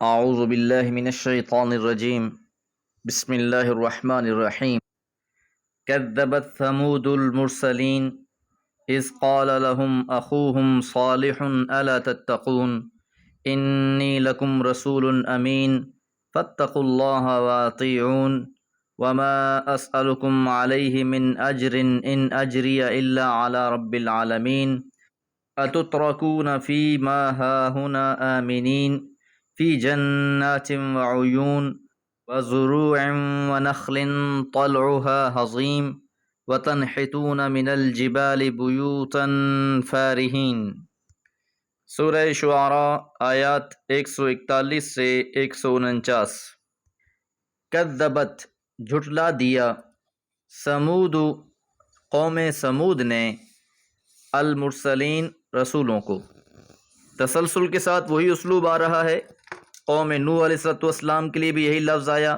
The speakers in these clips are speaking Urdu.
اعوذ باللہ من الشیطان الرجیم بسم اللہ الرحمن الرحیم کذبت ثمود المرسلین اذ قال لهم اخوهم صالح الا تتقون انی لکم رسول امین فاتقوا اللہ واطیعون وما اسألکم علیہ من اجر ان اجری الا علی رب العالمین اتترکون فی ما ہاہنا آمنین فی جنات وعیون وزروع ونخل طلعها ہضیم وتنحتون من الجبال بیوتا فارہین۔ سورہ شعراء آیات 141 سے 149۔ کذبت جھٹلا دیا، سمود قوم سمود نے، المرسلین رسولوں کو۔ تسلسل کے ساتھ وہی اسلوب آ رہا ہے۔ قوم نوح علیہ السلام کے لیے بھی یہی لفظ آیا،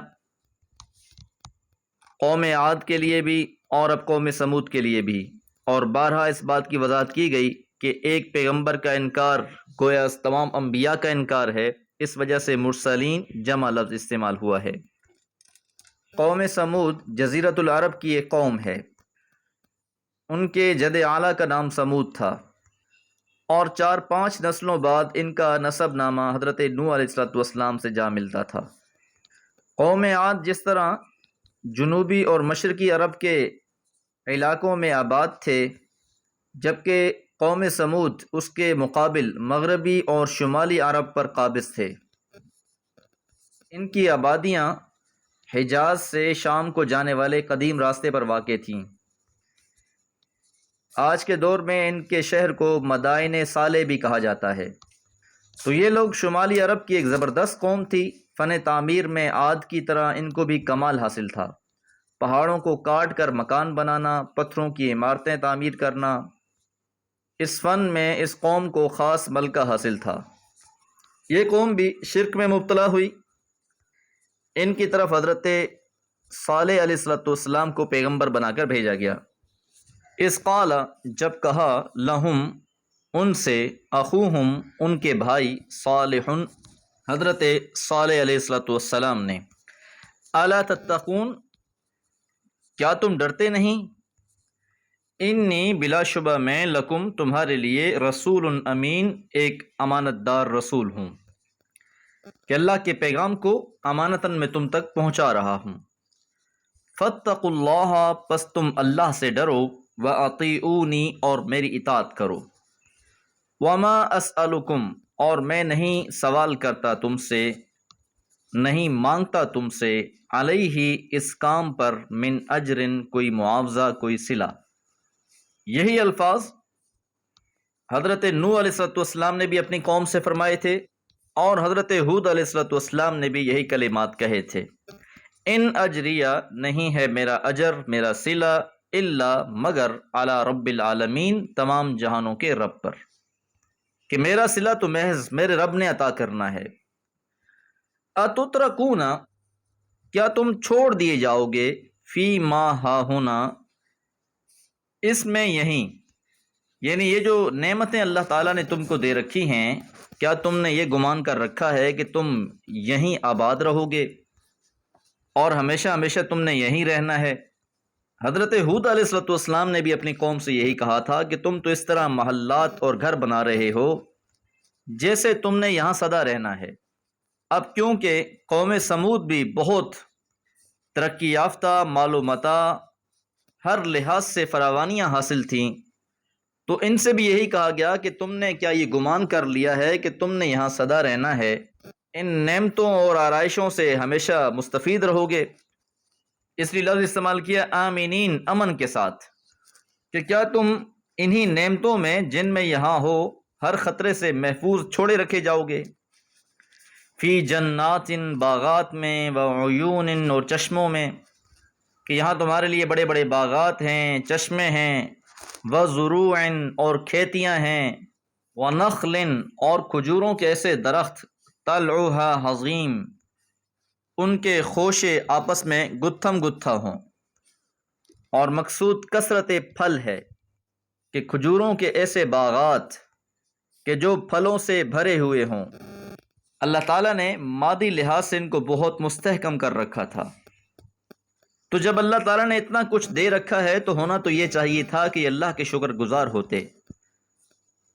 قوم عاد کے لیے بھی، اور اب قوم سمود کے لیے بھی، اور بارہا اس بات کی وضاحت کی گئی کہ ایک پیغمبر کا انکار گویا تمام انبیاء کا انکار ہے، اس وجہ سے مرسلین جمع لفظ استعمال ہوا ہے۔ قوم سمود جزیرۃ العرب کی ایک قوم ہے، ان کے جد اعلیٰ کا نام سمود تھا، اور 4-5 نسلوں بعد ان کا نسب نامہ حضرت نوح علیہ السلام سے جا ملتا تھا۔ قوم عاد جس طرح جنوبی اور مشرقی عرب کے علاقوں میں آباد تھے، جبکہ قوم سمود اس کے مقابل مغربی اور شمالی عرب پر قابض تھے۔ ان کی آبادیاں حجاز سے شام کو جانے والے قدیم راستے پر واقع تھیں۔ آج کے دور میں ان کے شہر کو مدائن صالح بھی کہا جاتا ہے۔ تو یہ لوگ شمالی عرب کی ایک زبردست قوم تھی۔ فن تعمیر میں عاد کی طرح ان کو بھی کمال حاصل تھا۔ پہاڑوں کو کاٹ کر مکان بنانا، پتھروں کی عمارتیں تعمیر کرنا، اس فن میں اس قوم کو خاص ملکہ حاصل تھا۔ یہ قوم بھی شرک میں مبتلا ہوئی۔ ان کی طرف حضرت صالح علیہ السلام کو پیغمبر بنا کر بھیجا گیا۔ اس قال جب کہا، لہم ان سے، اخوہم ان کے بھائی، صالح حضرت صالح علیہ السلام نے، الا تتقون کیا تم ڈرتے نہیں، انی بلا شبہ میں، لکم تمہارے لیے، رسول امین ایک امانت دار رسول ہوں، کہ اللہ کے پیغام کو امانتاً میں تم تک پہنچا رہا ہوں۔ فاتقوا اللہ پس تم اللہ سے ڈرو، واطیعونی اور میری اطاعت کرو، وما اسألکم اور میں نہیں سوال کرتا تم سے، نہیں مانگتا تم سے، علیہ اس کام پر، من اجرن کوئی معاوضہ، کوئی صلہ۔ یہی الفاظ حضرت نوح علیہ السلام نے بھی اپنی قوم سے فرمائے تھے، اور حضرت ہود علیہ السلام نے بھی یہی کلمات کہے تھے۔ ان اجریہ نہیں ہے میرا اجر، میرا صلہ، الا مگر، علی رب العالمین تمام جہانوں کے رب پر، کہ میرا صلہ تو محض میرے رب نے عطا کرنا ہے۔ اتترکون کیا تم چھوڑ دیے جاؤ گے، فی ما ہاہنا اس میں یہیں، یعنی یہ جو نعمتیں اللہ تعالیٰ نے تم کو دے رکھی ہیں، کیا تم نے یہ گمان کر رکھا ہے کہ تم یہیں آباد رہو گے اور ہمیشہ ہمیشہ تم نے یہیں رہنا ہے؟ حضرت ہود علیہ السلام نے بھی اپنی قوم سے یہی کہا تھا کہ تم تو اس طرح محلات اور گھر بنا رہے ہو جیسے تم نے یہاں سدا رہنا ہے۔ اب کیونکہ قوم سمود بھی بہت ترقی یافتہ، مال و متاع، ہر لحاظ سے فراوانیاں حاصل تھیں، تو ان سے بھی یہی کہا گیا کہ تم نے کیا یہ گمان کر لیا ہے کہ تم نے یہاں سدا رہنا ہے، ان نعمتوں اور آرائشوں سے ہمیشہ مستفید رہو گے؟ اس لیے لفظ استعمال کیا آمینین، امن کے ساتھ، کہ کیا تم انہی نعمتوں میں جن میں یہاں ہو ہر خطرے سے محفوظ چھوڑے رکھے جاؤ گے؟ فی جنات باغات میں، وعیون اور چشموں میں، کہ یہاں تمہارے لیے بڑے بڑے باغات ہیں، چشمے ہیں، وزروع اور کھیتیاں ہیں، ونخل اور کھجوروں کے ایسے درخت، طلعها ہضیم ان کے خوشے آپس میں گتھم گتھا ہوں، اور مقصود کثرت پھل ہے، کہ کھجوروں کے ایسے باغات کہ جو پھلوں سے بھرے ہوئے ہوں، اللہ تعالیٰ نے مادی لحاظ سے ان کو بہت مستحکم کر رکھا تھا۔ تو جب اللہ تعالیٰ نے اتنا کچھ دے رکھا ہے تو ہونا تو یہ چاہیے تھا کہ اللہ کے شکر گزار ہوتے۔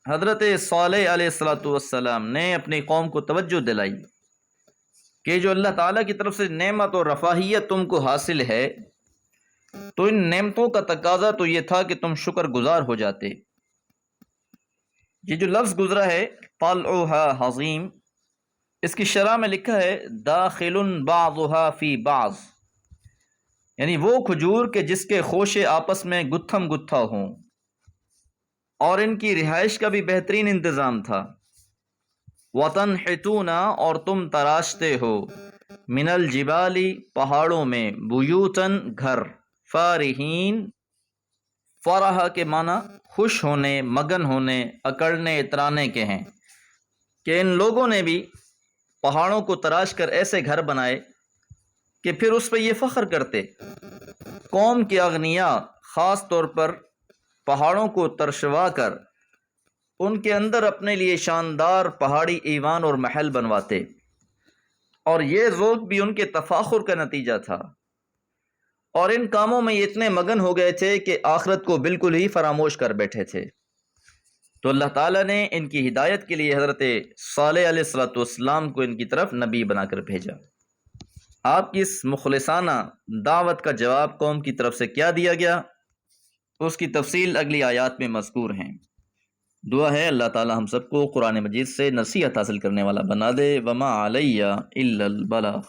حضرت صالح علیہ الصلاۃ والسلام نے اپنی قوم کو توجہ دلائی کہ جو اللہ تعالیٰ کی طرف سے نعمت اور رفاہیت تم کو حاصل ہے تو ان نعمتوں کا تقاضا تو یہ تھا کہ تم شکر گزار ہو جاتے۔ یہ جو لفظ گزرا ہے طلعها حظیم، اس کی شرح میں لکھا ہے داخل بعضها فی بعض، یعنی وہ کھجور کے جس کے خوشے آپس میں گتھم گتھا ہوں، اور ان کی رہائش کا بھی بہترین انتظام تھا۔ وَتَنْحِتُونَ، اور تم تراشتے ہو، من الجبال، پہاڑوں میں، بیوتن، گھر، فارحین، فرح کے معنی خوش ہونے، مگن ہونے، اکڑنے اترانے کے ہیں، کہ ان لوگوں نے بھی پہاڑوں کو تراش کر ایسے گھر بنائے کہ پھر اس پہ یہ فخر کرتے۔ قوم کے اغنیاء خاص طور پر پہاڑوں کو ترشوا کر ان کے اندر اپنے لیے شاندار پہاڑی ایوان اور محل بنواتے، اور یہ ذوق بھی ان کے تفاخر کا نتیجہ تھا، اور ان کاموں میں یہ اتنے مگن ہو گئے تھے کہ آخرت کو بالکل ہی فراموش کر بیٹھے تھے۔ تو اللہ تعالیٰ نے ان کی ہدایت کے لیے حضرت صالح علیہ الصلوۃ والسلام کو ان کی طرف نبی بنا کر بھیجا۔ آپ کی اس مخلصانہ دعوت کا جواب قوم کی طرف سے کیا دیا گیا، اس کی تفصیل اگلی آیات میں مذکور ہیں۔ دعا ہے اللہ تعالیٰ ہم سب کو قرآن مجید سے نصیحت حاصل کرنے والا بنا دے۔ وما علیہ الا البلاغ۔